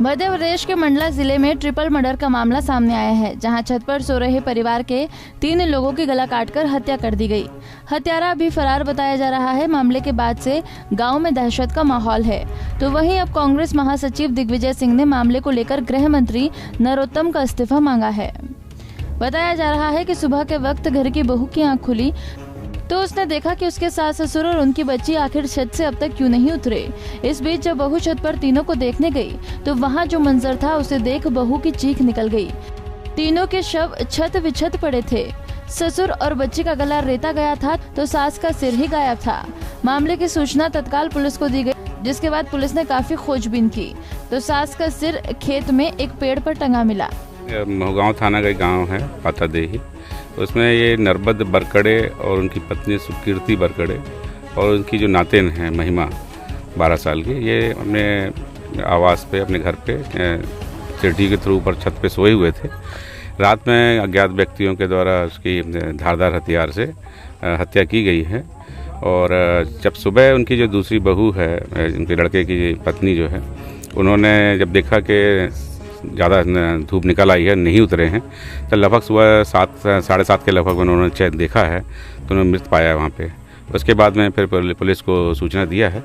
मध्य प्रदेश के मंडला जिले में ट्रिपल मर्डर का मामला सामने आया है, जहां छत पर सो रहे परिवार के 3 लोगों की गला काटकर हत्या कर दी गई। हत्यारा अभी फरार बताया जा रहा है। मामले के बाद से गांव में दहशत का माहौल है। तो वहीं अब कांग्रेस महासचिव दिग्विजय सिंह ने मामले को लेकर गृह मंत्री नरोत्तम का इस्तीफा मांगा है। बताया जा रहा है कि सुबह के वक्त घर की बहू की आंख खुली तो उसने देखा कि उसके सास ससुर और उनकी बच्ची आखिर छत से अब तक क्यों नहीं उतरे। इस बीच जब बहू छत पर तीनों को देखने गई तो वहां जो मंजर था उसे देख बहू की चीख निकल गई। तीनों के शव छत विछत पड़े थे। ससुर और बच्ची का गला रेता गया था तो सास का सिर ही गायब था। मामले की सूचना तत्काल पुलिस को दी गई, जिसके बाद पुलिस ने काफी खोजबीन की तो सास का सिर खेत में एक पेड़ पर टंगा मिला। महगांव थाना का गांव है पातादेही, उसमें ये नरबद बरकड़े और उनकी पत्नी सुकीर्ति बरकड़े और उनकी जो नातिन है महिमा 12 साल की, ये अपने आवास पे अपने घर पे सीढ़ी के थ्रू ऊपर छत पे सोए हुए थे। रात में अज्ञात व्यक्तियों के द्वारा उसकी धारदार हथियार से हत्या की गई है। और जब सुबह उनकी जो दूसरी बहू है, उनके लड़के की पत्नी जो है, उन्होंने जब देखा कि ज़्यादा धूप निकल आई है, नहीं उतरे हैं, तो लगभग सुबह 7 साढ़े 7 के लगभग उन्होंने चेक देखा है तो उन्होंने मृत पाया वहाँ पे। उसके बाद में फिर पुलिस को सूचना दिया है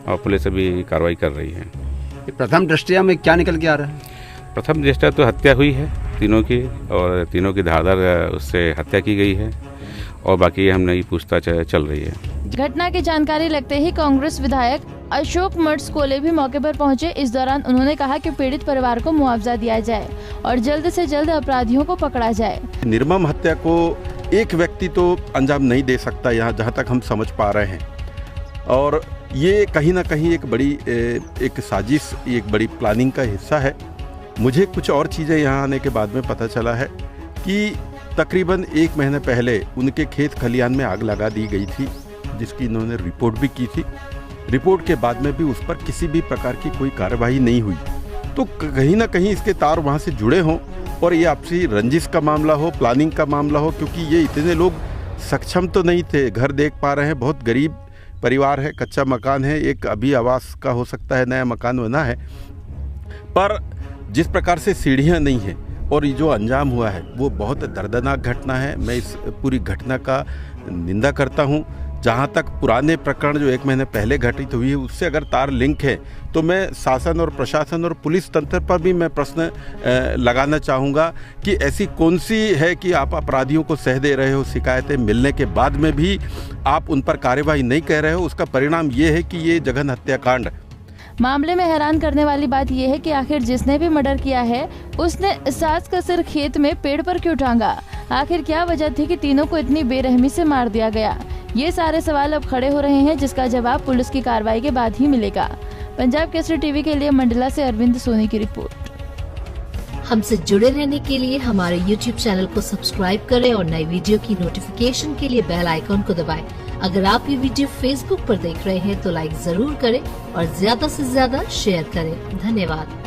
और पुलिस अभी कार्रवाई कर रही है। प्रथम दृष्टया में क्या निकल के आ रहा है? प्रथम दृष्टया तो हत्या हुई है तीनों की, और तीनों की धारदार उससे हत्या की गई है और बाकी हम नई पूछताछ चल रही है। घटना की जानकारी लगते ही कांग्रेस विधायक अशोक मर्ट्सकोले भी मौके पर पहुंचे। इस दौरान उन्होंने कहा कि पीड़ित परिवार को मुआवजा दिया जाए और जल्द से जल्द अपराधियों को पकड़ा जाए। निर्मम हत्या को एक व्यक्ति तो अंजाम नहीं दे सकता, यहाँ जहाँ तक हम समझ पा रहे हैं। और ये कहीं ना कहीं एक बड़ी एक साजिश, एक बड़ी प्लानिंग का हिस्सा है। मुझे कुछ और चीज़ें यहाँ आने के बाद में पता चला है कि तकरीबन 1 महीने पहले उनके खेत खलिहान में आग लगा दी गई थी, जिसकी इन्होंने रिपोर्ट भी की थी। रिपोर्ट के बाद में भी उस पर किसी भी प्रकार की कोई कार्रवाई नहीं हुई। तो कहीं ना कहीं इसके तार वहाँ से जुड़े हों और ये आपसी रंजिश का मामला हो, प्लानिंग का मामला हो, क्योंकि ये इतने लोग सक्षम तो नहीं थे। घर देख पा रहे हैं, बहुत गरीब परिवार है, कच्चा मकान है, एक अभी आवास का हो सकता है नया मकान बना है, पर जिस प्रकार से सीढ़ियाँ नहीं हैं और ये जो अंजाम हुआ है वो बहुत दर्दनाक घटना है। मैं इस पूरी घटना का निंदा करता हूँ। जहाँ तक पुराने प्रकरण जो 1 महीने पहले घटित हुई है उससे अगर तार लिंक है तो मैं शासन और प्रशासन और पुलिस तंत्र पर भी मैं प्रश्न लगाना चाहूँगा कि ऐसी कौन सी है कि आप अपराधियों को सह दे रहे हो, शिकायतें मिलने के बाद में भी आप उन पर कार्यवाही नहीं कर रहे हो। उसका परिणाम ये है कि ये जघन्य हत्याकांड। मामले में हैरान करने वाली बात यह है कि आखिर जिसने भी मर्डर किया है उसने सास का सिर खेत में पेड़ पर क्यों टांगा? आखिर क्या वजह थी कि तीनों को इतनी बेरहमी से मार दिया गया? ये सारे सवाल अब खड़े हो रहे हैं, जिसका जवाब पुलिस की कार्रवाई के बाद ही मिलेगा। पंजाब केसरी टीवी के लिए मंडला से अरविंद सोनी की रिपोर्ट। हमसे जुड़े रहने के लिए हमारे YouTube चैनल को सब्सक्राइब करें और नई वीडियो की नोटिफिकेशन के लिए बेल आइकॉन को दबाएं। अगर आप ये वीडियो Facebook पर देख रहे हैं तो लाइक जरूर करें और ज्यादा से ज्यादा शेयर करें। धन्यवाद।